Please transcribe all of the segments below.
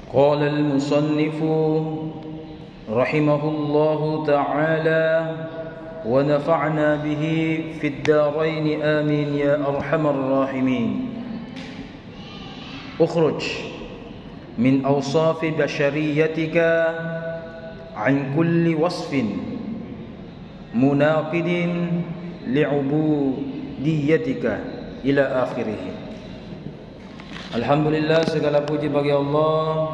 قال المصنف رحمه الله تعالى ونفعنا به في الدارين آمين يا أرحم الراحمين. اخرج من أوصاف بشريتك عن كل وصف مناقض لعبوديتك إلى آخره. Alhamdulillah, segala puji bagi Allah.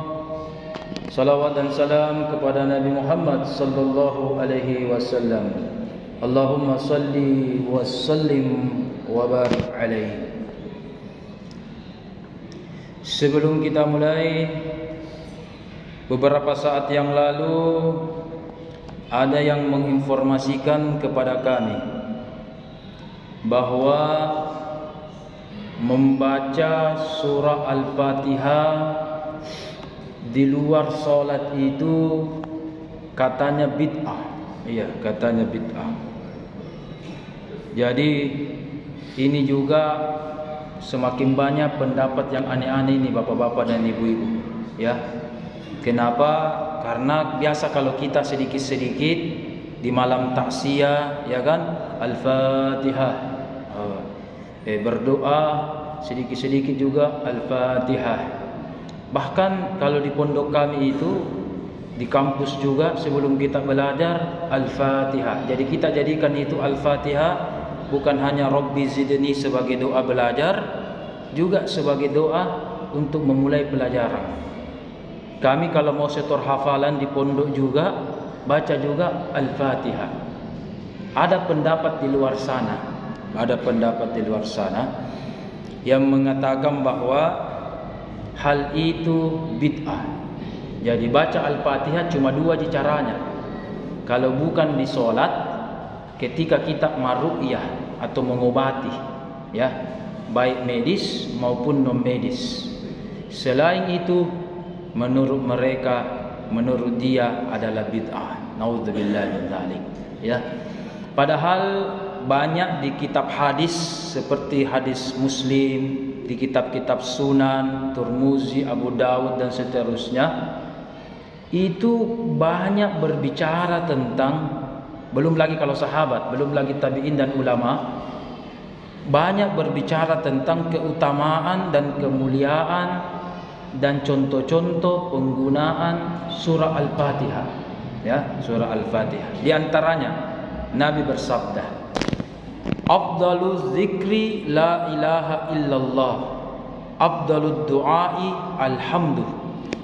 Salawat dan salam kepada Nabi Muhammad sallallahu alaihi wasallam. Allahumma salli wa sallim wa barik alaihi. Sebelum kita mulai, beberapa saat yang lalu ada yang menginformasikan kepada kami bahwa membaca surah Al-Fatihah di luar solat itu katanya bid'ah. Iya, katanya bid'ah. Jadi ini juga semakin banyak pendapat yang aneh-aneh ini bapak-bapak dan ibu-ibu. Ya. Kenapa? Karena biasa kalau kita sedikit-sedikit di malam taksiyah, ya kan, Al-Fatihah. Berdoa sedikit-sedikit juga Al-Fatihah. Bahkan kalau di pondok kami itu, di kampus juga sebelum kita belajar Al-Fatihah. Jadi kita jadikan itu Al-Fatihah bukan hanya Rabbi zidni sebagai doa belajar, juga sebagai doa untuk memulai pelajaran. Kami kalau mau setor hafalan di pondok juga baca juga Al-Fatihah. Ada pendapat di luar sana, yang mengatakan bahwa hal itu bid'ah. Jadi baca Al-Fatihah cuma dua caranya. Kalau bukan di solat, ketika kita maru'yah atau mengobati, ya, baik medis maupun non medis. Selain itu, menurut dia adalah bid'ah. Naudzubillah min dzalik. Ya. Padahal banyak di kitab hadis seperti hadis Muslim, di kitab-kitab Sunan, Tirmizi, Abu Dawud dan seterusnya, itu banyak berbicara tentang, belum lagi kalau sahabat, belum lagi tabi'in dan ulama, banyak berbicara tentang keutamaan dan kemuliaan dan contoh-contoh penggunaan surah Al-Fatihah. Ya, surah Al-Fatihah. Di antaranya Nabi bersabda, Afdaluz zikri la ilaha illallah, Afdalud du'ai alhamdu.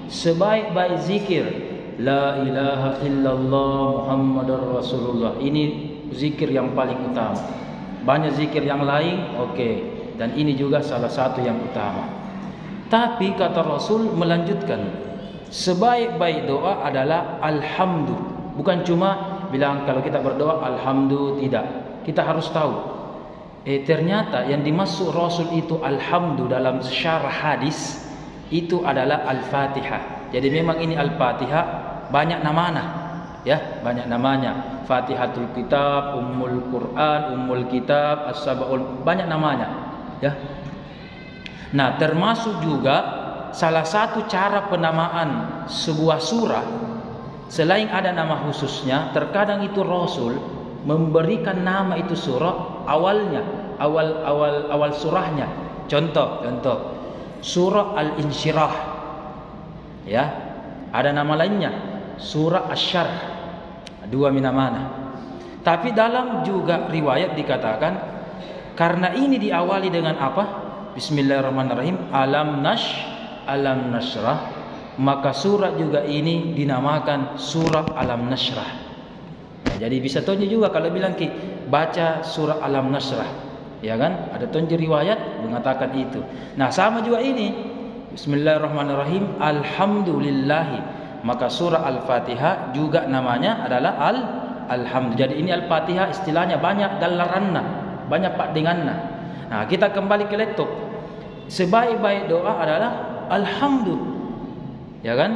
Sebaik-baik zikir la ilaha illallah Muhammadar Rasulullah. Ini zikir yang paling utama. Banyak zikir yang lain, dan ini juga salah satu yang utama. Tapi kata Rasul melanjutkan, sebaik-baik doa adalah alhamdu. Bukan cuma bilang kalau kita berdoa alhamdu, tidak. Kita harus tahu, ternyata yang dimaksud Rasul itu alhamdu dalam syarah hadis itu adalah Al-Fatihah. Jadi memang ini Al-Fatihah banyak namanya, ya, banyak namanya. Fatihatul Kitab, Ummul Quran, Ummul Kitab, As-Sab'ul, banyak namanya, ya. Nah, termasuk juga salah satu cara penamaan sebuah surah, selain ada nama khususnya, terkadang itu Rasul memberikan nama itu surah awalnya, awal surahnya. Contoh surah Al-Insyirah, ya, ada nama lainnya surah Asy-Syarh, dua minamana. Tapi dalam juga riwayat dikatakan karena ini diawali dengan apa? Bismillahirrahmanirrahim, alam nashrah, maka surah juga ini dinamakan surah Alam Nashrah. Jadi bisa tonjol juga kalau bilang baca surah Alam Nashrah, ya kan? Ada tonjol riwayat mengatakan itu. Nah, sama juga ini. Bismillahirrahmanirrahim, alhamdulillahi. Maka surah Al-Fatihah juga namanya adalah Alhamdulillah. Jadi ini Al-Fatihah istilahnya banyak galaranna, banyak pak denganna. Nah, kita kembali ke laptop. Sebaik-baik doa adalah alhamdulillah. Ya kan?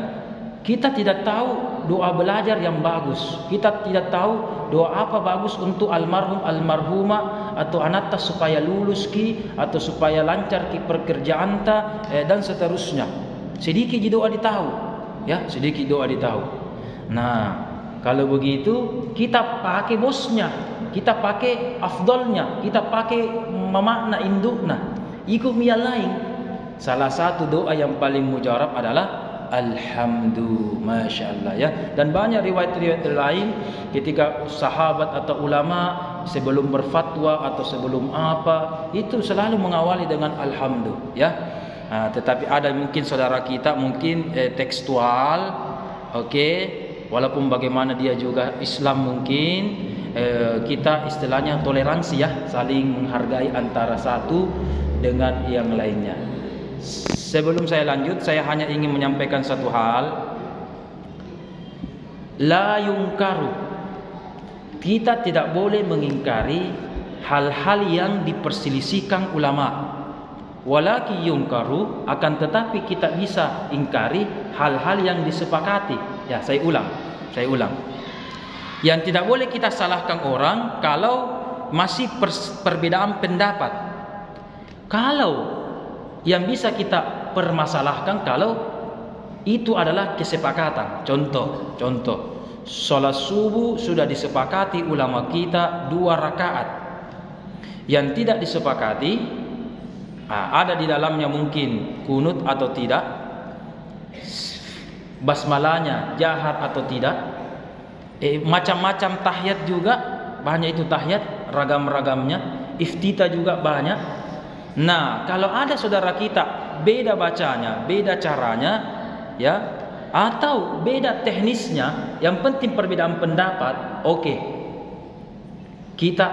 Kita tidak tahu doa belajar yang bagus. Kita tidak tahu doa apa bagus untuk almarhum, almarhumah atau anak supaya lulus atau supaya lancar pekerjaan dan seterusnya. sedikit doa ditahu, ya, sedikit doa ditahu. Nah, kalau begitu kita pakai bosnya, kita pakai afdolnya, kita pakai memakna indukna, ikut yang lain. Salah satu doa yang paling mujarab adalah alhamdu, masya Allah, ya. Dan banyak riwayat-riwayat lain ketika sahabat atau ulama sebelum berfatwa atau sebelum apa itu selalu mengawali dengan alhamdu, ya. Tetapi ada mungkin saudara kita mungkin tekstual, oke, walaupun bagaimana dia juga Islam mungkin kita istilahnya toleransi, ya, saling menghargai antara satu dengan yang lainnya. Sebelum saya lanjut, saya hanya ingin menyampaikan satu hal. La yungkaru, kita tidak boleh mengingkari hal-hal yang diperselisihkan ulama. Walaki yungkaru, akan tetapi kita bisa ingkari hal-hal yang disepakati. Ya, saya ulang. Yang tidak boleh kita salahkan orang kalau masih perbedaan pendapat. Kalau yang bisa kita permasalahkan kalau itu adalah kesepakatan. Contoh, sholat subuh sudah disepakati ulama kita 2 rakaat. Yang tidak disepakati, ada di dalamnya mungkin kunut atau tidak, basmalahnya jahar atau tidak, macam-macam tahiyat juga banyak, itu tahiyat ragam-ragamnya, iftitah juga banyak. Nah, kalau ada saudara kita beda bacanya, beda caranya, ya, atau beda teknisnya, yang penting perbedaan pendapat, oke, kita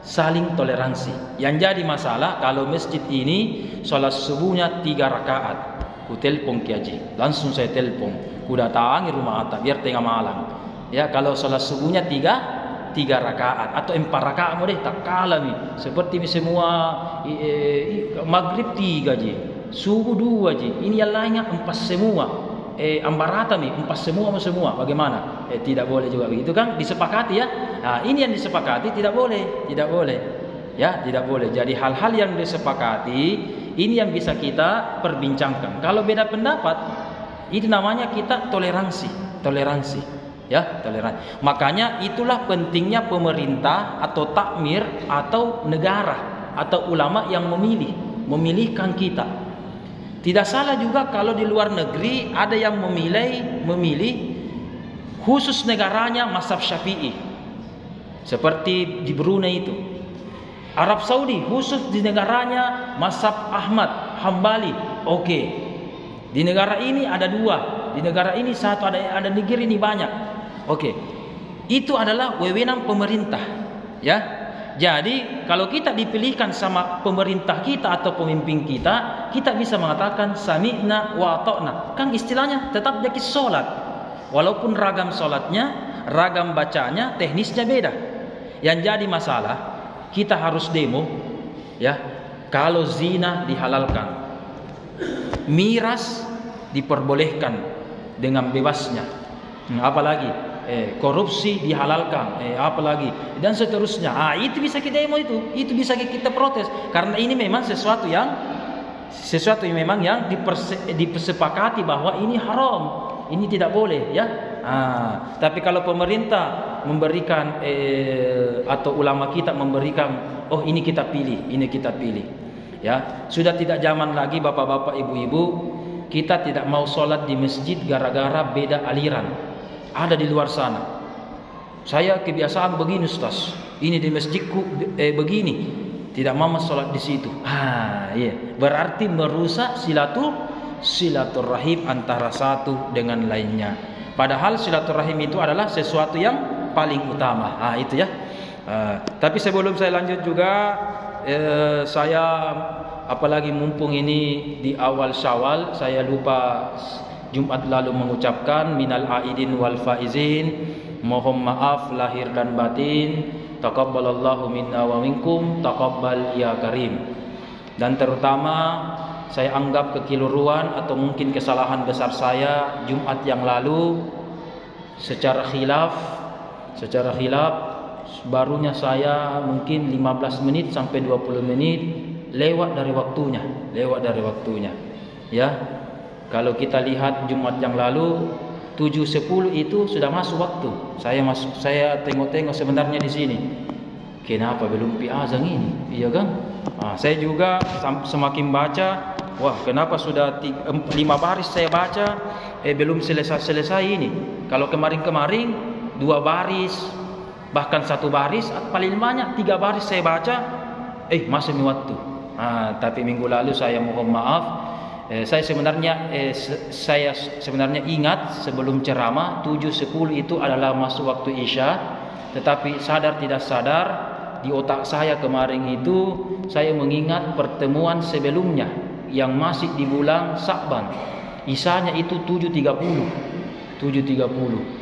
saling toleransi. Yang jadi masalah kalau masjid ini sholat subuhnya 3 rakaat, ku telpon Ki Haji, langsung saya telpon, ku datangi rumah Atta biar tengah malam, ya. Kalau sholat subuhnya 3 rakaat atau 4 rakaat mau deh tak kalah nih, seperti semua maghrib 3 je, subuh 2 je, ini yang lainnya 4 semua, ambarata nih 4 semua, bagaimana? Tidak boleh juga begitu kan, disepakati, ya. Nah, ini yang disepakati tidak boleh, ya, tidak boleh. Jadi hal-hal yang disepakati ini yang bisa kita perbincangkan. Kalau beda pendapat itu namanya kita toleransi. Ya, toleransi. Makanya itulah pentingnya pemerintah atau takmir atau negara atau ulama yang memilihkan kita. Tidak salah juga kalau di luar negeri ada yang memilih khusus negaranya mazhab Syafi'i. Seperti di Brunei itu. Arab Saudi khusus di negaranya mazhab Ahmad Hambali. Oke. Di negara ini ada 2, di negara ini 1, ada negeri ini banyak. Oke, itu adalah wewenang pemerintah, ya. Jadi kalau kita dipilihkan sama pemerintah kita atau pemimpin kita, kita bisa mengatakan sami'na wa ata'na. Kan istilahnya tetap jadi sholat, walaupun ragam sholatnya, ragam bacanya, teknisnya beda. Yang jadi masalah kita harus demo, ya. Kalau zina dihalalkan, miras diperbolehkan dengan bebasnya, apalagi korupsi dihalalkan, apalagi dan seterusnya. Itu bisa kita demo, itu bisa kita protes karena ini memang sesuatu yang memang yang disepakati bahwa ini haram, ini tidak boleh, ya. Tapi kalau pemerintah memberikan atau ulama kita memberikan, oh ini kita pilih, ya. Sudah tidak zaman lagi bapak-bapak, ibu-ibu, kita tidak mau sholat di masjid gara-gara beda aliran. Ada di luar sana. Saya kebiasaan begini, Ustaz. Ini di masjidku begini. Tidak mau sholat di situ. Iya. Berarti merusak silaturahim antara satu dengan lainnya. Padahal silaturahim itu adalah sesuatu yang paling utama. Itu, ya. Tapi sebelum saya lanjut juga, saya apalagi mumpung ini di awal Syawal, saya lupa Jumat lalu mengucapkan minal aidin wal faizin, mohon maaf lahir dan batin, taqabbalallahu minna wa minkum, taqabbal ya karim. Dan terutama saya anggap kekeliruan atau mungkin kesalahan besar saya Jumat yang lalu secara khilaf barunya saya mungkin 15 menit sampai 20 menit lewat dari waktunya, ya. Kalau kita lihat Jumat yang lalu 7.10 itu sudah masuk waktu. Saya tengok-tengok sebenarnya di sini. Kenapa belum azan ini? Iya kan? Saya juga semakin baca, wah kenapa sudah 5 baris saya baca, belum selesai ini. Kalau kemarin 2 baris, bahkan 1 baris, paling banyak 3 baris saya baca, masih waktu. Tapi minggu lalu saya mohon maaf. Saya sebenarnya ingat sebelum ceramah 7.10 itu adalah masuk waktu Isya, tetapi sadar tidak sadar di otak saya kemarin itu saya mengingat pertemuan sebelumnya yang masih di bulan Sa'ban. Isyanya itu 7.30.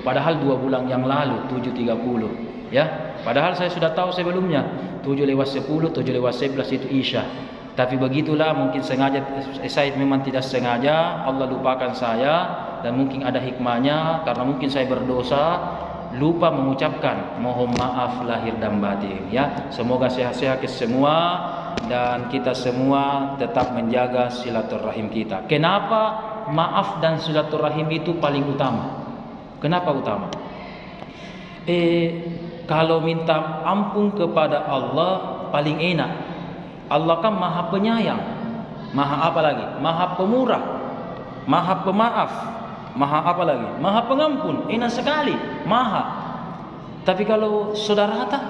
Padahal 2 bulan yang lalu 7.30 ya. Padahal saya sudah tahu sebelumnya 7:10, 7:11 itu Isya. Tapi begitulah, mungkin sengaja, saya memang tidak sengaja, Allah lupakan saya, dan mungkin ada hikmahnya, karena mungkin saya berdosa, lupa mengucapkan mohon maaf lahir dan batin ya. Semoga sehat-sehat semua, dan kita semua tetap menjaga silaturahim kita. Kenapa maaf dan silaturahim itu paling utama? Kenapa utama? Kalau minta ampun kepada Allah paling enak. Allah kan maha penyayang, maha apa lagi? Maha pemurah, maha pemaaf, maha apa lagi? Maha pengampun, enak sekali, maha. Tapi kalau saudara kata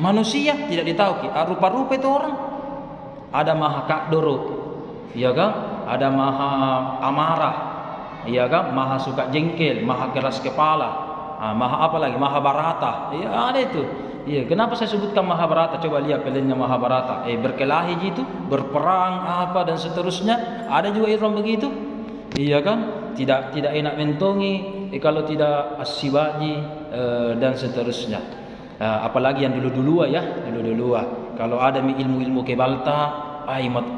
manusia tidak ditahu, rupa-rupa itu orang. Ada maha kakdoro, iya kan? Ada maha amarah, iya kan? Maha suka jengkel, maha keras kepala, maha apa lagi? Maha barata, iya ada itu. Iya, kenapa saya sebutkan Mahabharata? Coba lihat filmnya Mahabharata. Berkelahi gitu, berperang apa dan seterusnya. Ada juga Iran begitu. Iya kan? Tidak enak mentongi kalau tidak Asyibaji dan seterusnya. Apalagi yang dulu-dulu ya, dulu-dulu. Kalau ada ilmu-ilmu kebalta,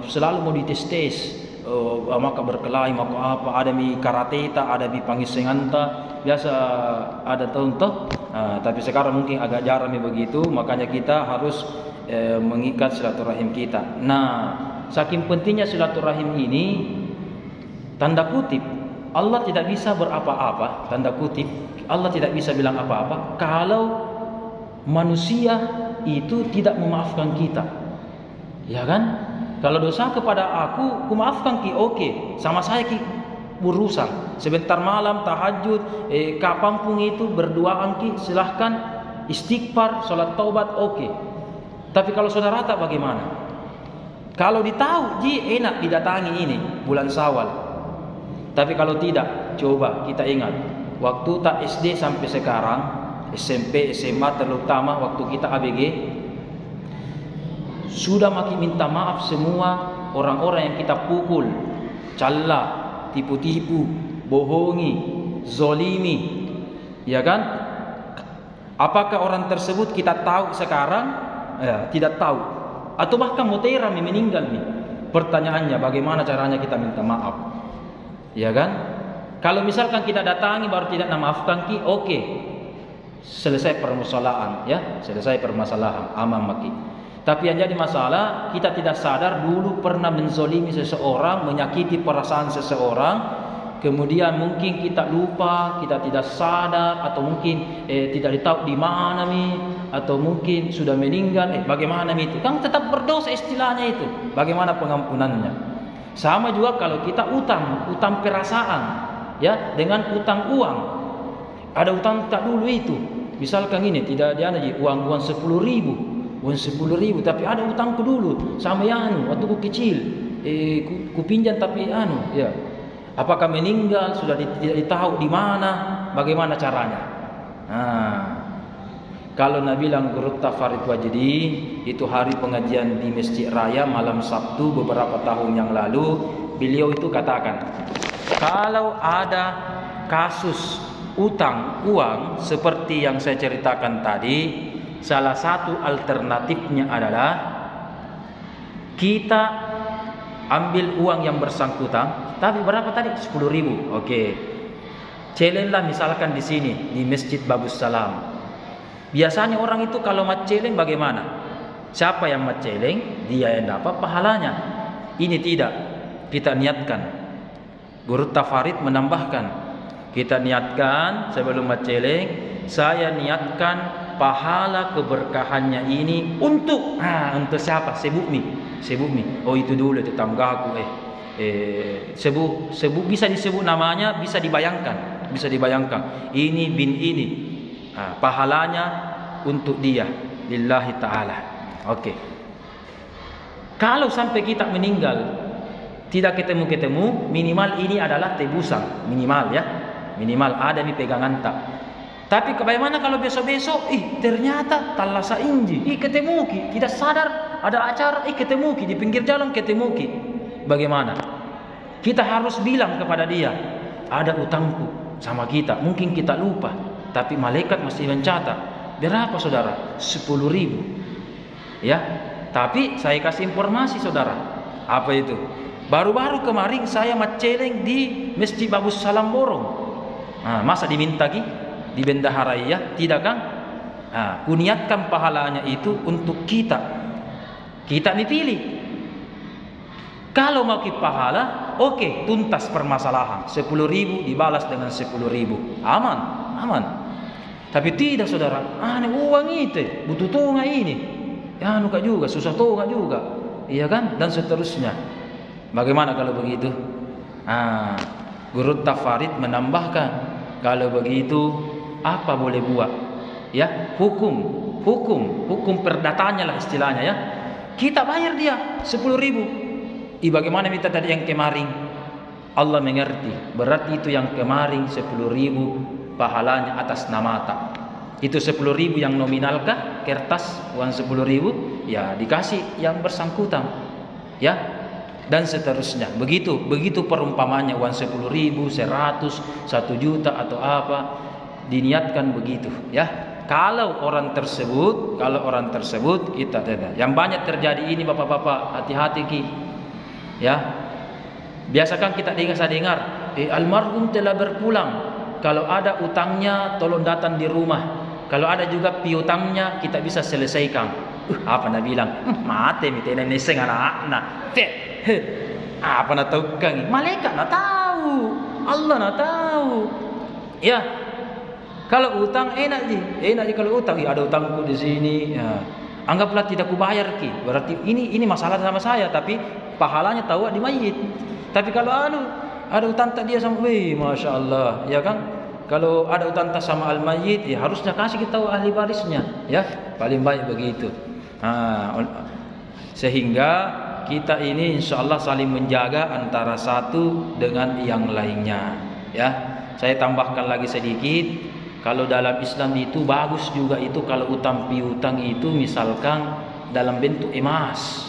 selalu mau dites-tes. Maka berkelahi, maka apa? Ada karateta, ada pangisenganta. Biasa ada tonton. Tapi sekarang mungkin agak jarang begitu, makanya kita harus mengikat silaturahim kita. Nah, saking pentingnya silaturahim ini, tanda kutip Allah tidak bisa berapa-apa, tanda kutip Allah tidak bisa bilang apa-apa kalau manusia itu tidak memaafkan kita, ya kan? Kalau dosa kepada aku maafkan ki, oke, sama saya ki urusan. Sebentar malam tahajud, kapanpun itu berduaan ki, silahkan istighfar, sholat taubat, oke. Tapi kalau saudara tak bagaimana? Kalau ditahu enak didatangi ini bulan Syawal. Tapi kalau tidak, coba kita ingat waktu tak SD sampai sekarang, SMP, SMA terutama waktu kita ABG, sudah makin minta maaf semua orang-orang yang kita pukul, calla, tipu-tipu, bohongi, zolimi, ya kan? Apakah orang tersebut kita tahu sekarang? Tidak tahu. Atau bahkan mutera meninggal nih. Pertanyaannya, bagaimana caranya kita minta maaf? Ya kan? Kalau misalkan kita datangi baru tidak memaafkan ki, oke. Selesai permasalahan, ya, selesai permasalahan, aman maki. Tapi yang jadi masalah, kita tidak sadar dulu pernah menzolimi seseorang, menyakiti perasaan seseorang, kemudian mungkin kita lupa, kita tidak sadar, atau mungkin tidak tahu di mana atau mungkin sudah meninggal, bagaimana itu? Kan tetap berdosa istilahnya itu. Bagaimana pengampunannya? Sama juga kalau kita utang perasaan, ya, dengan utang uang. Ada utang tak dulu itu. Misalkan ini tidak ada uang 10.000. Uang 10.000, tapi ada utangku dulu sama yang waktu ku kecil, ku pinjam tapi ya. Apakah meninggal sudah tidak tahu di mana, bagaimana caranya? Kalau Nabi bilang Gurut Tafarid Wajdi, itu hari pengajian di Masjid Raya malam Sabtu beberapa tahun yang lalu, beliau itu katakan, kalau ada kasus utang uang seperti yang saya ceritakan tadi, salah satu alternatifnya adalah kita ambil uang yang bersangkutan, tapi berapa tadi? 10.000. Oke. Challenge lah misalkan di sini di Masjid Babus Salam. Biasanya orang itu kalau maceleng bagaimana? Siapa yang maceleng, dia yang dapat pahalanya. Ini tidak. Kita niatkan. Guru Tafarid menambahkan, kita niatkan sebelum maceleng, saya niatkan pahala keberkahannya ini untuk siapa? Sebumi. Oh itu dulu tetanggaku. Sebut bisa disebut namanya, bisa dibayangkan. Ini bin ini. Pahalanya untuk dia, lillahi ta'ala. Oke. Kalau sampai kita meninggal tidak ketemu, minimal ini adalah tebusan, minimal ya. Minimal ada di pegangan tak. Tapi bagaimana kalau besok-besok, ternyata talasa inji, ketemu ki, tidak sadar ada acara, ketemu ki di pinggir jalan, ketemu ki. Bagaimana? Kita harus bilang kepada dia, ada utangku sama kita. Mungkin kita lupa, tapi malaikat masih mencatat. Berapa saudara? 10.000. Ya. Tapi saya kasih informasi saudara. Apa itu? Baru-baru kemarin saya maceleng di Masjid Babus Salam Borong. Masa diminta ki? Di bendaharaya, tidak kan? Kuniatkan pahalanya itu untuk kita. Kita dipilih. Kalau mau pahala, oke, tuntas permasalahan. 10.000 dibalas dengan 10.000. Aman. Tapi tidak saudara, uang itu butuh tonga ini. Nuka juga, susah tonga juga. Iya kan? Dan seterusnya. Bagaimana kalau begitu? Guru Tafarid menambahkan, kalau begitu apa boleh buat? Ya, hukum perdatanya lah istilahnya ya. Kita bayar dia 10.000. Bagaimana minta tadi yang kemarin? Allah mengerti. Berarti itu yang kemarin 10.000 pahalanya atas nama tak. Itu 10.000 yang nominal kah? Kertas uang 10.000 ya dikasih yang bersangkutan. Ya. Dan seterusnya. Begitu perumpamannya uang 10.000, 100, 1 juta atau apa. Diniatkan begitu ya. Kalau orang tersebut kita tidak. Yang banyak terjadi ini bapak-bapak, hati-hati ki. Ya. Biasakan kita dengar, almarhum telah berpulang. Kalau ada utangnya tolong datang di rumah. Kalau ada juga piutangnya kita bisa selesaikan. Apa nak bilang? Mate mitena neseng anak-anak. Apa nak tahu kan? Malaikat nak tahu. Allah nak tahu. Ya. Kalau utang enak je kalau utang. Ada utangku di sini. Ya. Anggaplah tidak kubayar ki. Berarti ini masalah sama saya, tapi pahalanya tahu di mayit. Tapi kalau ada utang tak dia sama, masya Allah, ya kan? Kalau ada utang tak sama al-mayit, ya harusnya kasih kita tahu ahli warisnya, ya paling baik begitu. Sehingga kita ini insya Allah saling menjaga antara satu dengan yang lainnya. Ya, saya tambahkan lagi sedikit. Kalau dalam Islam itu bagus juga itu kalau utang piutang itu misalkan dalam bentuk emas,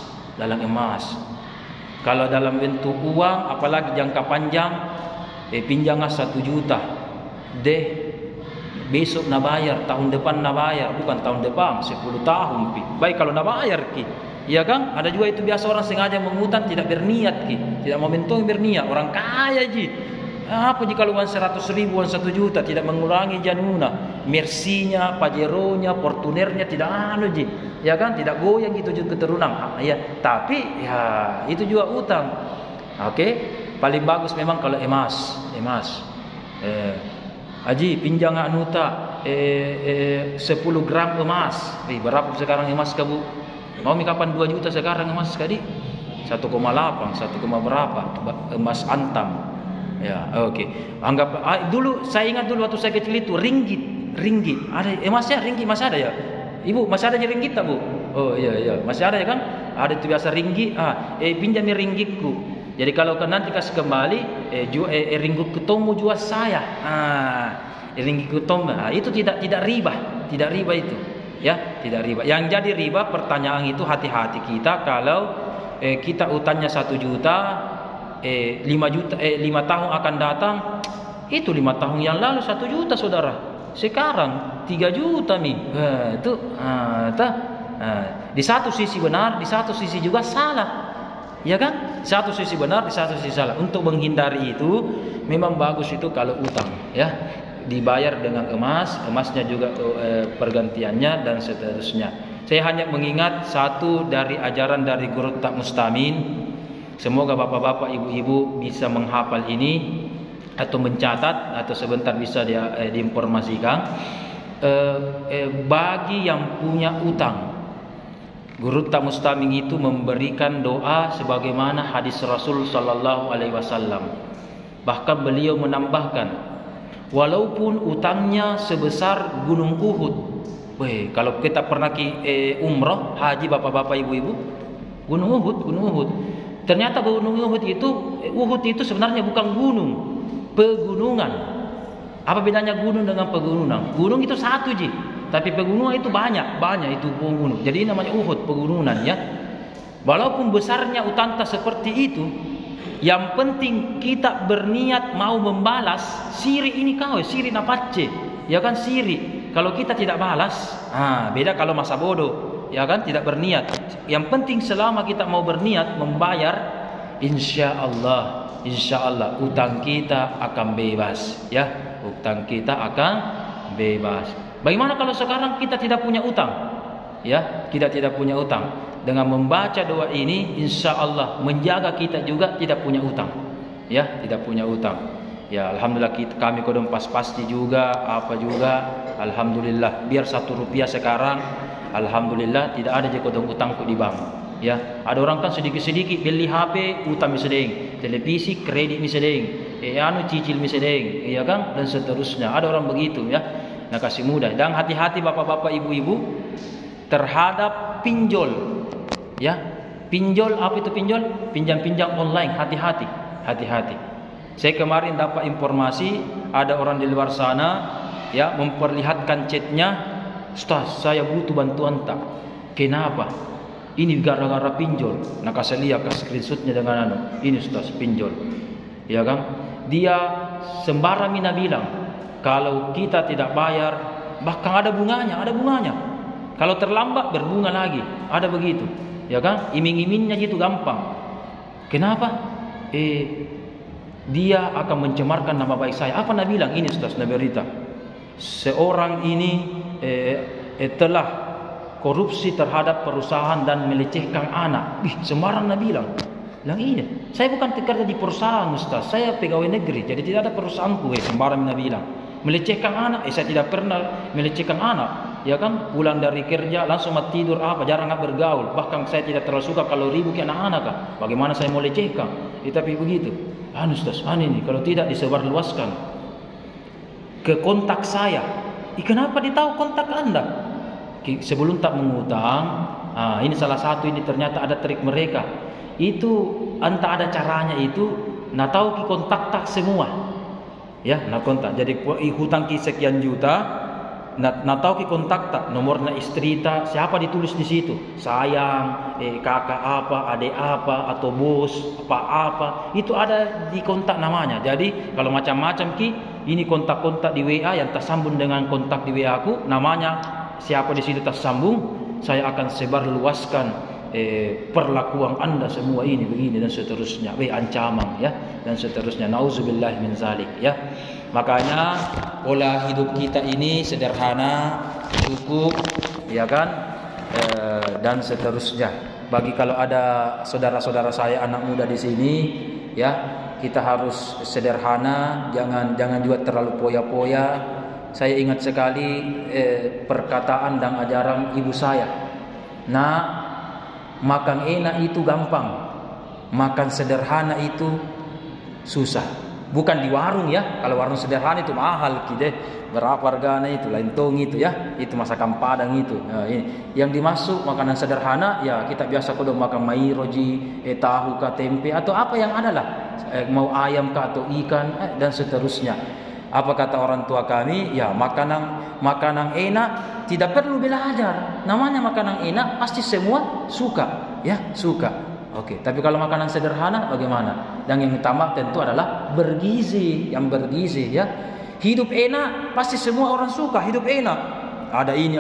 Kalau dalam bentuk uang, apalagi jangka panjang, pinjangan 1 juta, besok nak bayar, tahun depan nak bayar, bukan tahun depan, 10 tahun. Baik kalau nak bayar ki, ya kan? Ada juga itu biasa orang sengaja mengutang tidak berniat ki, tidak momentum berniat, orang kaya ji. Apa jika uang 100.000, uang 1 juta tidak mengurangi januna, mersinya, pajeronya, portunernya tidak ji, ya kan? Tidak goyang gitu keturunan, ya. Tapi ya itu juga utang. Oke, paling bagus memang kalau emas. Haji pinjang anuta 10 gram emas. Berapa sekarang emas kamu? Mau kapan 2 juta sekarang emas sekali? 1,8, 1, berapa emas antam. Ya, oke. Anggap dulu saya ingat dulu waktu saya kecil itu ringgit. Ada emasnya ringgit masih ada ya? Ibu, masih ada ringgit tak, Bu? Oh iya, masih ada ya kan? Ada itu biasa ringgit. Pinjami ringgitku. Jadi kalau nanti kasih kembali ringgit ketemu jual saya. Ringgit ketemu. Itu tidak riba. Tidak riba itu. Ya, tidak riba. Yang jadi riba pertanyaan itu hati-hati kita kalau kita utangnya 1 juta 5 tahun akan datang, itu 5 tahun yang lalu 1 juta saudara, sekarang 3 juta nih. Di satu sisi benar, di satu sisi juga salah, ya kan? Satu sisi benar, di satu sisi salah. Untuk menghindari itu memang bagus itu kalau utang ya dibayar dengan emasnya juga pergantiannya dan seterusnya. Saya hanya mengingat satu dari ajaran dari Guru Tak Mustamin. Semoga bapak-bapak, ibu-ibu bisa menghafal ini atau mencatat atau sebentar bisa diinformasikan. Bagi yang punya utang, Guru Tak Mustaming itu memberikan doa sebagaimana hadis Rasul sallallahu alaihi wasallam. Bahkan beliau menambahkan, walaupun utangnya sebesar gunung Uhud. Kalau kita pernah umrah, haji bapak-bapak, ibu-ibu, gunung Uhud. Ternyata gunung Uhud itu sebenarnya bukan gunung, pegunungan. Apa bedanya gunung dengan pegunungan? Gunung itu satu ji, tapi pegunungan itu banyak itu gunung. Jadi namanya Uhud, pegunungan ya. Walaupun besarnya utang seperti itu, yang penting kita berniat mau membalas. Siri ini siri napace, ya kan, siri. Kalau kita tidak balas, beda kalau masa bodoh, ya kan, tidak berniat. Yang penting selama kita mau berniat membayar, insya Allah utang kita akan bebas, ya. Utang kita akan bebas. Bagaimana kalau sekarang kita tidak punya utang? Ya, kita tidak punya utang. Dengan membaca doa ini, insya Allah menjaga kita juga tidak punya utang. Ya, tidak punya utang. Ya, alhamdulillah kami kodong pas-pasti juga, apa juga. Alhamdulillah. Biar 1 rupiah sekarang, alhamdulillah tidak ada je kodong utangku di bank. Ya, ada orang kan sedikit-sedikit beli HP, utang misedeng, televisi kredit misedeng, cicil misedeng, ya kan, dan seterusnya. Ada orang begitu ya. Nah, kasih mudah. Dan hati-hati bapak-bapak, ibu-ibu terhadap pinjol. Ya, pinjol, apa itu pinjol? Pinjam-pinjam online, hati-hati. Saya kemarin dapat informasi ada orang di luar sana ya memperlihatkan chatnya, Ustaz, saya butuh bantuan tak. Kenapa? Ini gara-gara pinjol. Nah, kasih lihat screenshotnya dengan ini Ustaz, pinjol. Ya kan? Dia sembarang bilang kalau kita tidak bayar, bahkan ada bunganya. Kalau terlambat berbunga lagi, ada begitu. Ya kan? Iming-imingnya gitu gampang. Kenapa? Dia akan mencemarkan nama baik saya. Apa Nabi bilang? Ini Ustaz, Nabi berita. Seorang ini telah korupsi terhadap perusahaan dan melecehkan anak. Sembarang Nabi bilang. Iya. Saya bukan kerja di perusahaan Ustaz. Saya pegawai negeri. Jadi tidak ada perusahaanku. Sembarang Nabi bilang. Melecehkan anak. Saya tidak pernah melecehkan anak. Ya kan, pulang dari kerja langsung tidur jarang bergaul. Bahkan saya tidak terlalu suka kalau ribut ke anak-anak. Bagaimana saya mau lecehkan? Tapi begitu. Ustaz, ini kalau tidak disebarluaskan ke kontak saya. Kenapa ditahu kontak Anda? Sebelum tak mengutang, ini salah satu, ini ternyata ada trik mereka. Itu entah ada caranya itu, tahu kontak tak semua. Ya, kontak. Jadi hutang sekian juta, tahu kontak tak nomornya istri tak, siapa ditulis di situ, sayang, kakak apa, adik apa, atau bos apa, itu ada di kontak namanya. Jadi kalau macam-macam ini kontak-kontak di WA yang tersambung dengan kontak di WA aku, namanya siapa di situ tersambung, saya akan sebar luaskan perlakuan Anda semua ini begini dan seterusnya, ancaman ya, dan seterusnya. Nauzubillah min zalik ya. Makanya pola hidup kita ini sederhana, cukup, ya kan, dan seterusnya. Bagi kalau ada saudara-saudara saya anak muda di sini, ya, kita harus sederhana, jangan juga terlalu poya-poya. Saya ingat sekali perkataan dan ajaran ibu saya. Makan enak itu gampang, makan sederhana itu susah. Bukan di warung ya, kalau warung sederhana itu mahal berapa harganya itu, lentong itu ya, itu masakan Padang itu. Ini yang dimasuk makanan sederhana ya, kita biasa kalau makan mairoji, tahu kah, tempe atau apa yang ada lah, mau ayam kah atau ikan dan seterusnya. Apa kata orang tua kami? Ya, makanan enak tidak perlu belajar. Namanya makanan enak pasti semua suka, ya, suka. Oke, tapi kalau makanan sederhana bagaimana? Dan yang utama tentu adalah bergizi, yang bergizi ya. Hidup enak pasti semua orang suka, hidup enak. Ada ini,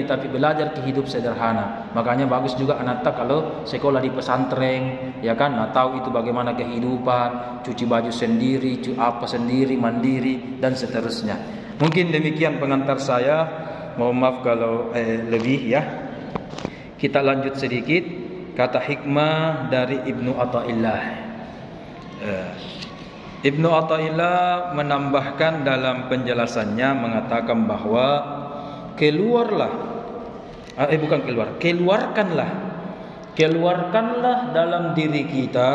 tapi belajar ke hidup sederhana. Makanya bagus juga anak kalau sekolah di pesantren, ya kan, tahu itu bagaimana kehidupan, cuci baju sendiri, apa sendiri, mandiri dan seterusnya. Mungkin demikian pengantar saya. Mohon maaf kalau lebih ya. Kita lanjut sedikit. kata hikmah dari Ibnu Athaillah. Ibnu Athaillah menambahkan dalam penjelasannya mengatakan bahwa keluarkanlah dalam diri kita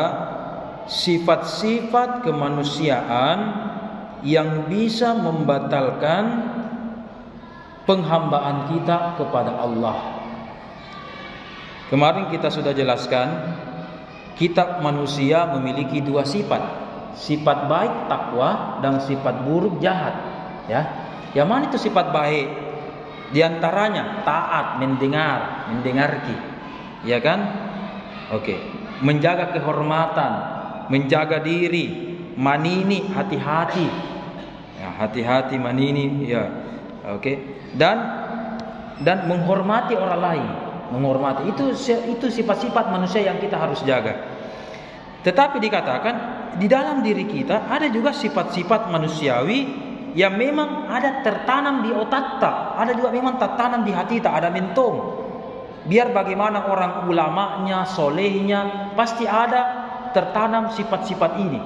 sifat-sifat kemanusiaan yang bisa membatalkan penghambaan kita kepada Allah. Kemarin kita sudah jelaskan, kitab manusia memiliki dua sifat, sifat baik takwa dan sifat buruk jahat. Ya, yang mana itu sifat baik? Di antaranya taat, mendengarki, ya kan? Oke, menjaga kehormatan, menjaga diri, manini, hati-hati, ya, hati-hati, manini, ya, oke, dan menghormati orang lain. Menghormati itu sifat-sifat manusia yang kita harus jaga. Tetapi dikatakan di dalam diri kita ada juga sifat-sifat manusiawi yang memang ada tertanam di otak tak, ada juga memang tertanam di hati tak, ada mentong. Biar bagaimana orang ulamanya, solehnya, pasti ada tertanam sifat-sifat ini.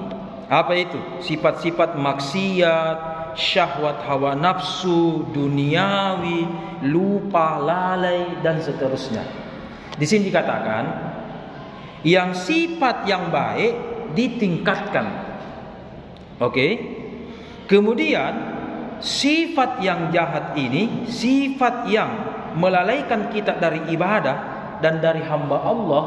Apa itu? Sifat-sifat maksiat, syahwat hawa nafsu, duniawi, lupa, lalai, dan seterusnya. Di sini dikatakan yang sifat yang baik ditingkatkan. Oke. Kemudian sifat yang jahat ini, sifat yang melalaikan kita dari ibadah dan dari hamba Allah,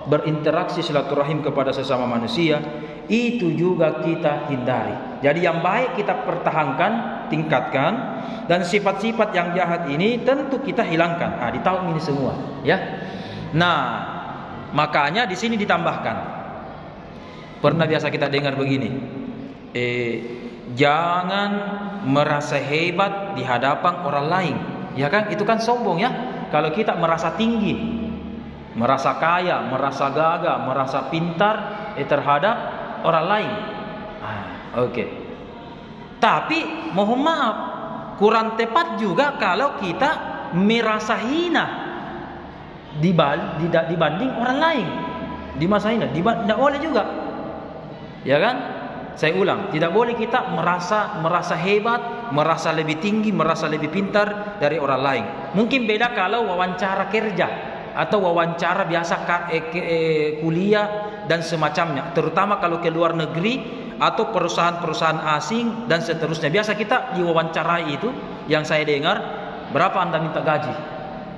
berinteraksi silaturahim kepada sesama manusia, itu juga kita hindari. Jadi yang baik kita pertahankan, tingkatkan, dan sifat-sifat yang jahat ini tentu kita hilangkan. Di tahun ini semua, ya. Nah, makanya di sini ditambahkan. Pernah biasa kita dengar begini, jangan merasa hebat di hadapan orang lain, ya kan? Itu kan sombong, ya. Kalau kita merasa tinggi, merasa kaya, merasa gagah, merasa pintar terhadap orang lain. Oke. Tapi mohon maaf, kurang tepat juga kalau kita merasa hina dibanding orang lain. Di masa hina, tidak boleh juga, ya kan? Saya ulang, tidak boleh kita merasa hebat, merasa lebih tinggi, merasa lebih pintar dari orang lain. Mungkin beda kalau wawancara kerja atau wawancara biasa kuliah dan semacamnya, terutama kalau ke luar negeri atau perusahaan-perusahaan asing dan seterusnya. Biasa kita diwawancarai itu, yang saya dengar, berapa Anda minta gaji?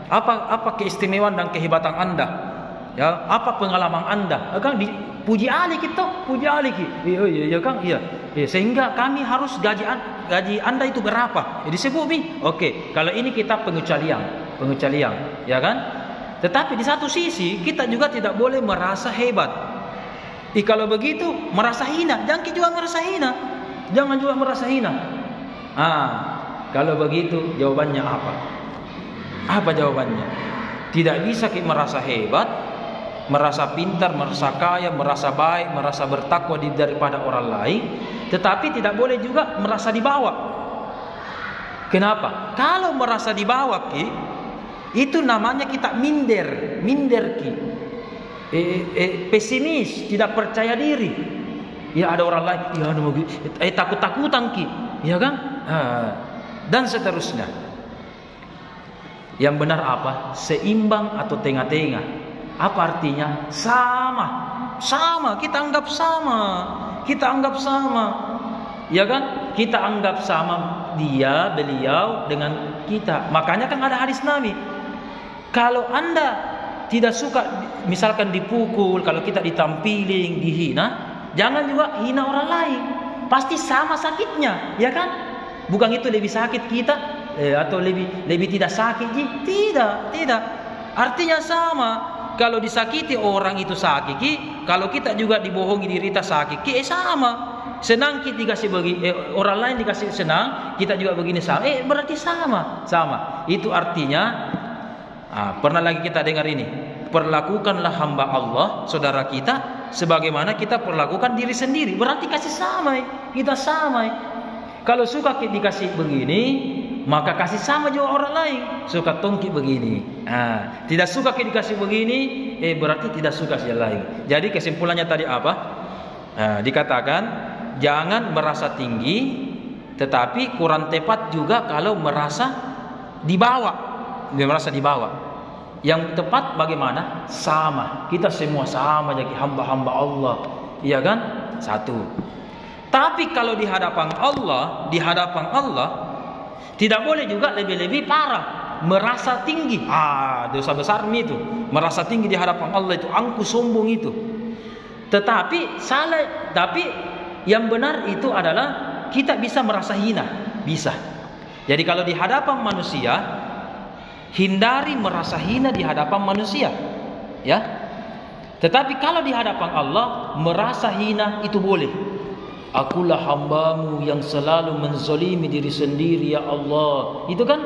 Apa keistimewaan dan kehebatan Anda? Ya, apa pengalaman Anda? Kan puji Ali kita, puji Ali kita. Iya kan? Iya. Sehingga kami harus gaji Anda itu berapa? Disebut bi. Oke, kalau ini kita pengecualian, ya kan? Tetapi di satu sisi kita juga tidak boleh merasa hebat. Kalau begitu merasa hina, jangan juga merasa hina. Jangan juga merasa hina. Kalau begitu jawabannya apa? Apa jawabannya? Tidak bisa kita merasa hebat, merasa pintar, merasa kaya, merasa baik, merasa bertakwa daripada orang lain, tetapi tidak boleh juga merasa di bawah. Kenapa? Kalau merasa di bawah itu namanya kita minder pesimis, tidak percaya diri. Ya, ada orang lain, ya takut-takutan ya kan? Dan seterusnya. Yang benar apa? Seimbang atau tengah-tengah. Apa artinya? Sama, kita anggap sama, ya kan? Kita anggap sama beliau dengan kita. Makanya kan ada hadis Nabi, kalau Anda tidak suka misalkan dipukul, kalau kita ditampiling, dihina, jangan juga hina orang lain. Pasti sama sakitnya, ya kan? Bukan itu lebih sakit kita atau lebih tidak sakit? Tidak. Artinya sama. Kalau disakiti orang itu sakit, kalau kita juga dibohongi diri kita sakit, sama. Senang kita dikasih orang lain dikasih senang, kita juga begini sama. Berarti sama. Itu artinya pernah lagi kita dengar ini, perlakukanlah hamba Allah, saudara kita, sebagaimana kita perlakukan diri sendiri. Berarti kasih sama, kita sama. Kalau suka kita dikasih begini, maka kasih sama juga orang lain. Suka tongki begini, tidak suka dikasih begini, berarti tidak suka yang lain. Jadi kesimpulannya tadi apa? Dikatakan jangan merasa tinggi, tetapi kurang tepat juga kalau merasa dibawa. Yang tepat bagaimana? Sama. Kita semua sama jadi hamba-hamba Allah. Iya kan? Satu. Tapi kalau di hadapan Allah tidak boleh juga lebih-lebih parah, merasa tinggi. Dosa besar itu. Merasa tinggi di hadapan Allah itu, angku sombong itu. Tetapi yang benar itu adalah kita bisa merasa hina, bisa. Jadi kalau di hadapan manusia, hindari merasa hina di hadapan manusia, ya. Tetapi kalau di hadapan Allah merasa hina itu boleh. Akulah hambamu yang selalu menzalimi diri sendiri ya Allah. Itu kan?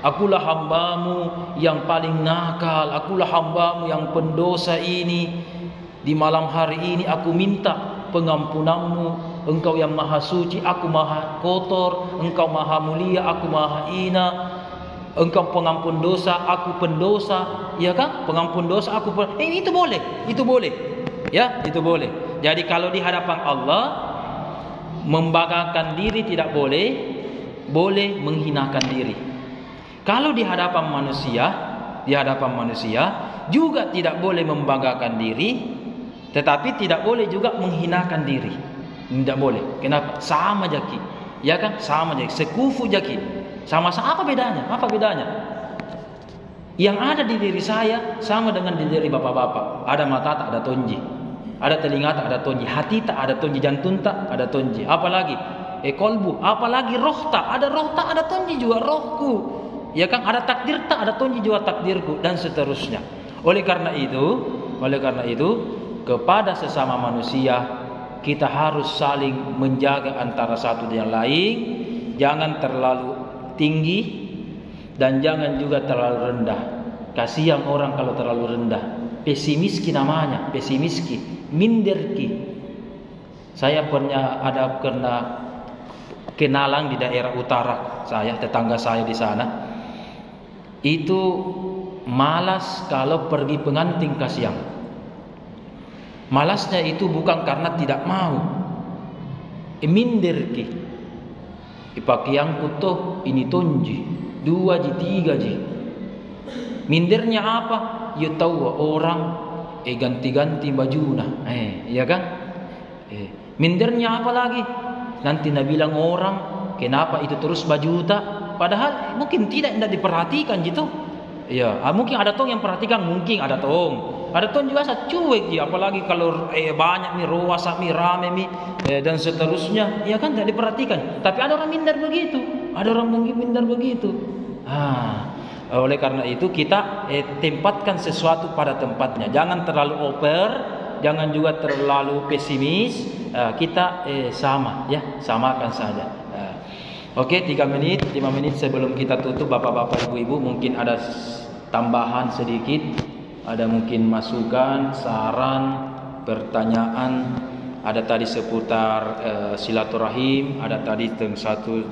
Akulah hambamu yang paling nakal. Akulah hambamu yang pendosa ini. Di malam hari ini aku minta pengampunanmu. Engkau yang maha suci, aku maha kotor. Engkau maha mulia, aku maha hina. Engkau pengampun dosa, aku pendosa. Ya kan? Pengampun dosa, aku pendosa. Itu boleh. Itu boleh. Ya, itu boleh. Jadi kalau di hadapan Allah membanggakan diri tidak boleh, boleh menghinakan diri. Kalau di hadapan manusia juga tidak boleh membanggakan diri, tetapi tidak boleh juga menghinakan diri. Tidak boleh. Kenapa? Sama jaki. Ya kan? Sama jaki. Sekufu jaki. Sama-sama. Apa bedanya? Apa bedanya? Yang ada di diri saya sama dengan di diri bapak-bapak. Ada mata tak ada tonji. Ada telinga tak ada tonji, hati tak ada tonji, jantung tak ada tonji. Apalagi kolbu, apalagi roh tak ada tonji juga rohku. Ya kan, ada takdir tak ada tonji juga takdirku, dan seterusnya. Oleh karena itu kepada sesama manusia kita harus saling menjaga antara satu dan yang lain. Jangan terlalu tinggi dan jangan juga terlalu rendah. Kasihan orang kalau terlalu rendah. Pesimiski namanya, minderki. Saya pernah kenalan di daerah utara saya, tetangga saya di sana. Itu malas kalau pergi pengantin kasihan. Malasnya itu bukan karena tidak mau. Minderki. Ipakiyang kuto ini tonji, 2 ji 3 ji. Mindernya apa? Ya tahu orang ganti-ganti bajuna. Ya kan? Mindernya apa lagi? Nanti nak bilang orang, kenapa itu terus bajuta? Padahal mungkin tidak diperhatikan gitu. Ya, mungkin ada tong yang perhatikan, mungkin ada tong. Ada tong juga cuek ya, apalagi kalau banyak nih ruas mi rame mi dan seterusnya, ya kan tidak diperhatikan. Tapi ada orang minder begitu. Ada orang minder begitu. Oleh karena itu kita tempatkan sesuatu pada tempatnya. Jangan terlalu over, jangan juga terlalu pesimis. Kita sama ya, samakan saja. Oke, 5 menit sebelum kita tutup, bapak-bapak, ibu-ibu, mungkin ada tambahan sedikit, ada mungkin masukan, saran, pertanyaan. Ada tadi seputar silaturahim, ada tadi tentang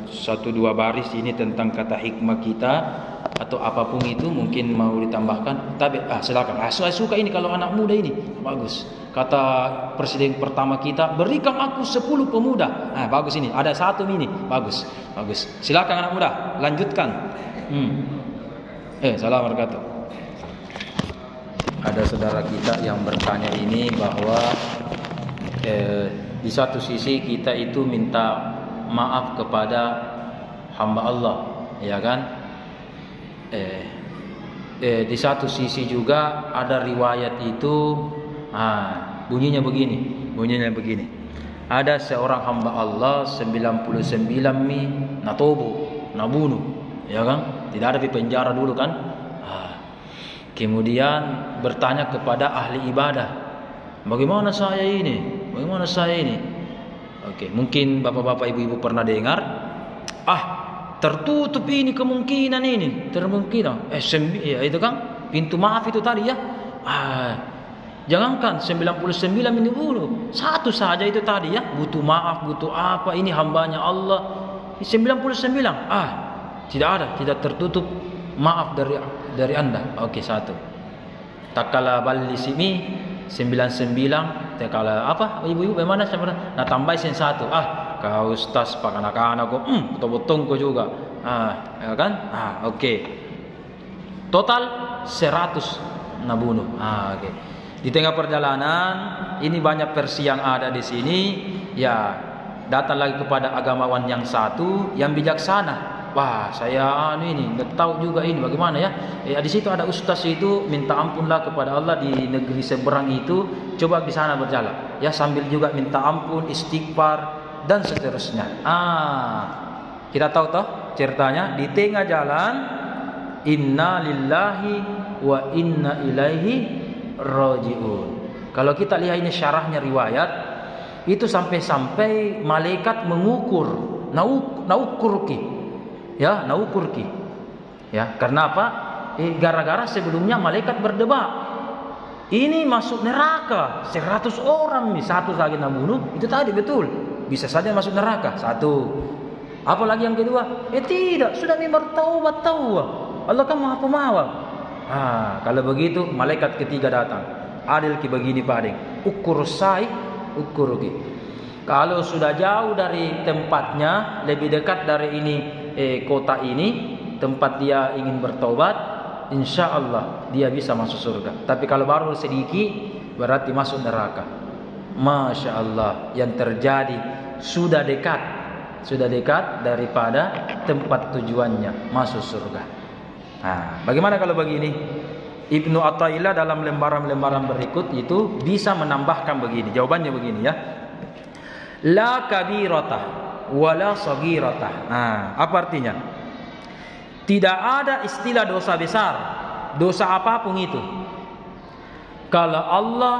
satu dua baris ini tentang kata hikmah kita, atau apapun itu mungkin mau ditambahkan. Tapi silakan. Saya suka ini kalau anak muda ini bagus. Kata presiden pertama kita, berikan aku 10 pemuda. Bagus ini. Ada 1 ini. Bagus. Silakan anak muda, lanjutkan. Salam warahmatullahi wabarakatuh. Ada saudara kita yang bertanya ini bahwa di satu sisi kita itu minta maaf kepada hamba Allah, ya kan? Di satu sisi juga ada riwayat itu, bunyinya begini. Ada seorang hamba Allah 99 natobu, nabunuh, ya kan? Tidak ada di penjara dulu kan? Kemudian bertanya kepada ahli ibadah, bagaimana saya ini? Oke, mungkin bapak-bapak, ibu-ibu pernah dengar, tertutup ini kemungkinan ini, ya itu kan pintu maaf itu tadi ya. Jangankan 99 ini dulu, 1 saja itu tadi ya, butuh maaf, butuh apa, ini hambanya Allah. 99, Tidak ada, tidak tertutup maaf dari Anda. Oke, satu. Takala bali sini 99, takala apa? Ibu-ibu bagaimana sebenarnya? Nah, tambahin satu. Kau ustaz pak anak-anak kau, betul-betul kau juga. Ya kan? Oke. Total 100 nabunuh. Oke. Di tengah perjalanan ini banyak versi yang ada di sini. Ya, datang lagi kepada agamawan yang satu yang bijaksana. Wah, saya ini nggak tahu juga ini bagaimana ya. Di situ ada ustaz itu minta ampunlah kepada Allah di negeri seberang itu. Coba di sana berjalan. Ya, sambil juga minta ampun, istighfar dan seterusnya. Kita tahu toh ceritanya di tengah jalan, inna lillahi wa inna ilaihi rajiun. Kalau kita lihat ini syarahnya riwayat, itu sampai-sampai malaikat mengukur, naukurki. Ya, naukurki. Ya, karena apa? Gara-gara sebelumnya malaikat berdebat. Ini masuk neraka 100 orang nih, satu saja nabunuh, itu tadi betul. Bisa saja masuk neraka, satu. Apalagi yang kedua? Tidak, sudah bertaubat tahu. Allah kan Maha Pemaaf. Kalau begitu malaikat ketiga datang. Adil ki begini Pak Ading. Ukur ki. Kalau sudah jauh dari tempatnya, lebih dekat dari ini kota ini, tempat dia ingin bertaubat, insya Allah dia bisa masuk surga. Tapi kalau baru sedikit, berarti masuk neraka. Masya Allah, yang terjadi sudah dekat daripada tempat tujuannya, masuk surga. Bagaimana kalau begini? Ibnu Athaillah dalam lembaran-lembaran berikut itu bisa menambahkan begini. Jawabannya begini ya. La kabirata wala sagirata. Apa artinya? Tidak ada istilah dosa besar, dosa apapun itu, kalau Allah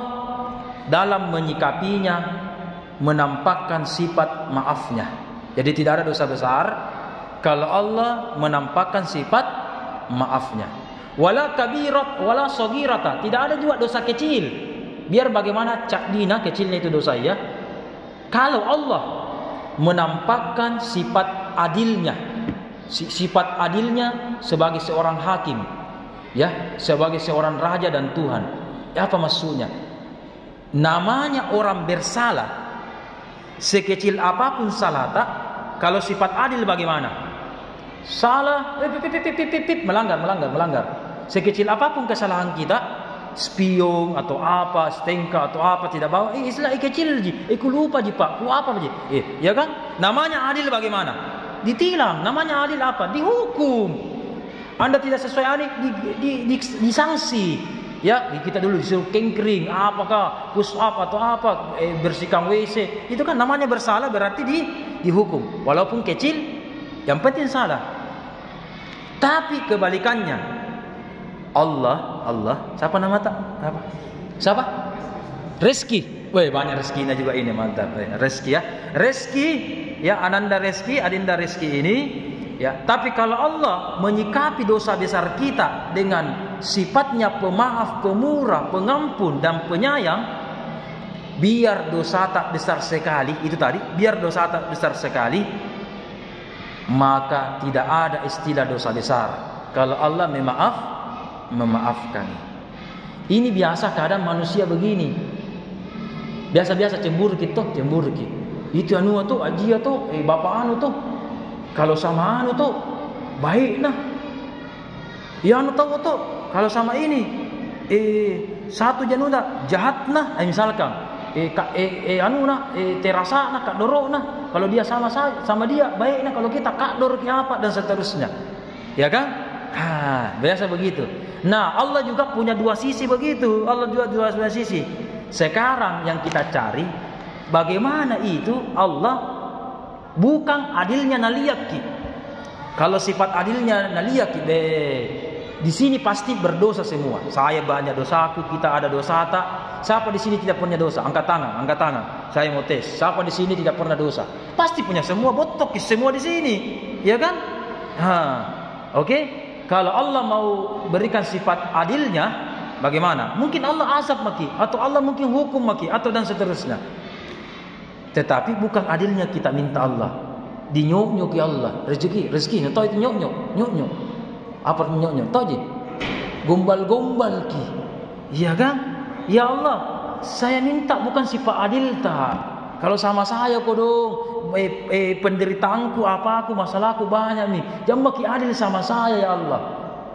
dalam menyikapinya menampakkan sifat maafnya. Jadi tidak ada dosa besar kalau Allah menampakkan sifat maafnya. Wala kabirat wala sagirata. Tidak ada juga dosa kecil. Biar bagaimana Cak Dina kecilnya itu dosa ya. Kalau Allah menampakkan sifat adilnya, sifat adilnya sebagai seorang hakim, ya, sebagai seorang raja dan Tuhan. Apa maksudnya? Namanya orang bersalah, sekecil apapun salah tak, kalau sifat adil bagaimana? Salah, melanggar. Sekecil apapun kesalahan kita, spion atau apa, stengka atau apa, tidak bawa, istilah kecil ji, aku lupa ji pak, aku apa ji, ya kan? Namanya adil bagaimana? Ditilang. Namanya adil apa? Dihukum. Anda tidak sesuai adil, disanksi. Ya, kita dulu disuruh kengkring, apakah push up atau apa, bersihkan WC. Itu kan namanya bersalah, berarti dihukum. Walaupun kecil, yang penting salah. Tapi kebalikannya, Allah, siapa nama tak? Apa? Siapa? Rezeki. Weh, banyak rezekinya juga ini, mantap. Rezeki ya. Rezeki ya, Ananda Rezeki, Adinda Rezeki ini ya. Tapi kalau Allah menyikapi dosa besar kita dengan sifatnya pemaaf, pemurah, pengampun dan penyayang, biar dosa tak besar sekali, itu tadi, biar dosa tak besar sekali, maka tidak ada istilah dosa besar kalau Allah memaafkan. Ini biasa keadaan manusia begini. Biasa-biasa cemburu kita, itu anu tuh, aji tuh, bapak anu tuh, kalau sama anu tuh baik nah. Ya anu tahu tuh, kalau sama ini satu januda jahat nah, misalkan anu nah, terasa nah, kak doro nah. Kalau dia sama dia baik nah, kalau kita kak doro apa dan seterusnya. Ya kan? Biasa begitu. Nah, Allah juga punya dua sisi begitu. Allah juga dua sisi. Sekarang yang kita cari, bagaimana itu Allah bukan adilnya naliyaki. Kalau sifat adilnya naliyaki, di sini pasti berdosa semua. Saya banyak dosaku, kita ada dosa tak? Siapa di sini tidak punya dosa? Angkat tangan. Saya mau tes. Siapa di sini tidak pernah dosa? Pasti punya semua, botok semua di sini. Ya kan? Oke? Kalau Allah mau berikan sifat adilnya, bagaimana? Mungkin Allah azab maki, atau Allah mungkin hukum maki, atau dan seterusnya. Tetapi bukan adilnya kita minta Allah. Di nyuk-nyuk ya Allah, rezeki tahu itu nyuk-nyuk. Apa nyuk-nyuk? Tahu je? Gombal-gombal ki. Iya kan? Ya Allah, saya minta bukan sifat adil tak. Kalau sama saya kau dong, penderitaanku apa aku, masalahku banyak nih. Jangan bagi adil sama saya ya Allah.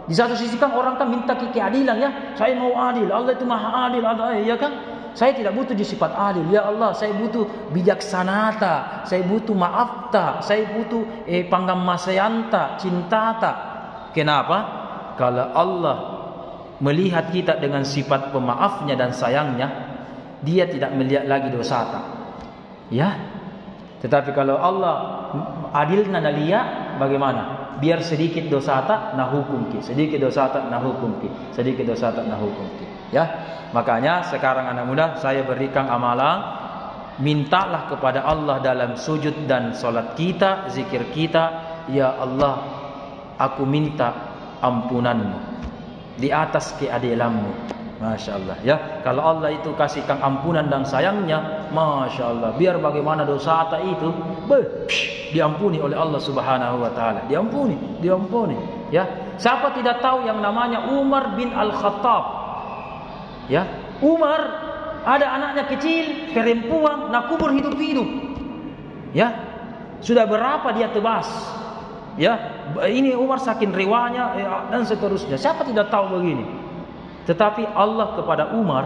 Di satu sisi kan orang kan minta keadilan ya. Saya mau adil. Allah itu maha adil. Ya kan? Saya tidak butuh di sifat adil. Ya Allah, saya butuh bijaksanata. Saya butuh maafta. Saya butuh panggamasayanta, cintata. Kenapa? Kalau Allah melihat kita dengan sifat pemaafnya dan sayangnya, dia tidak melihat lagi dosa tak. Ya. Tetapi kalau Allah adilna nalia, bagaimana? Biar sedikit dosa tak nah hukum ki, sedikit dosa tak nah hukum ki, sedikit dosa tak nah hukum ki. Ya. Makanya sekarang anak muda saya berikan amalan, mintalah kepada Allah dalam sujud dan solat kita, zikir kita, ya Allah, aku minta ampunanmu di atas keadilanmu. Masya Allah ya. Kalau Allah itu kasihkan ampunan dan sayangnya, Masya Allah, biar bagaimana dosa tak itu diampuni oleh Allah Subhanahu wa taala. Diampuni ya. Siapa tidak tahu yang namanya Umar bin Al-Khattab? Ya, Umar ada anaknya kecil, perempuan, nak kubur hidup-hidup. Ya, sudah berapa dia tebas? Ya, ini Umar saking riwanya dan seterusnya. Siapa tidak tahu begini? Tetapi Allah kepada Umar,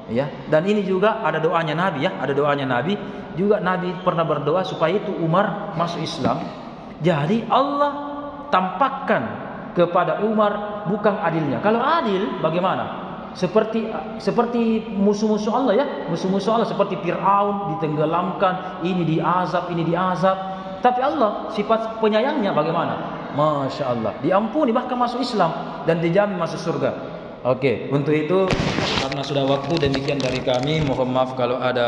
ya, dan ini juga ada doanya Nabi ya, ada doanya Nabi. Juga Nabi pernah berdoa supaya itu Umar masuk Islam. Jadi Allah tampakkan kepada Umar bukan adilnya. Kalau adil bagaimana? Seperti musuh-musuh Allah ya, musuh-musuh Allah seperti Fir'aun ditenggelamkan, ini diazab. Tapi Allah sifat penyayangnya bagaimana? Masya Allah, diampuni bahkan masuk Islam dan dijamin masuk surga. Oke, untuk itu karena sudah waktu demikian dari kami, mohon maaf kalau ada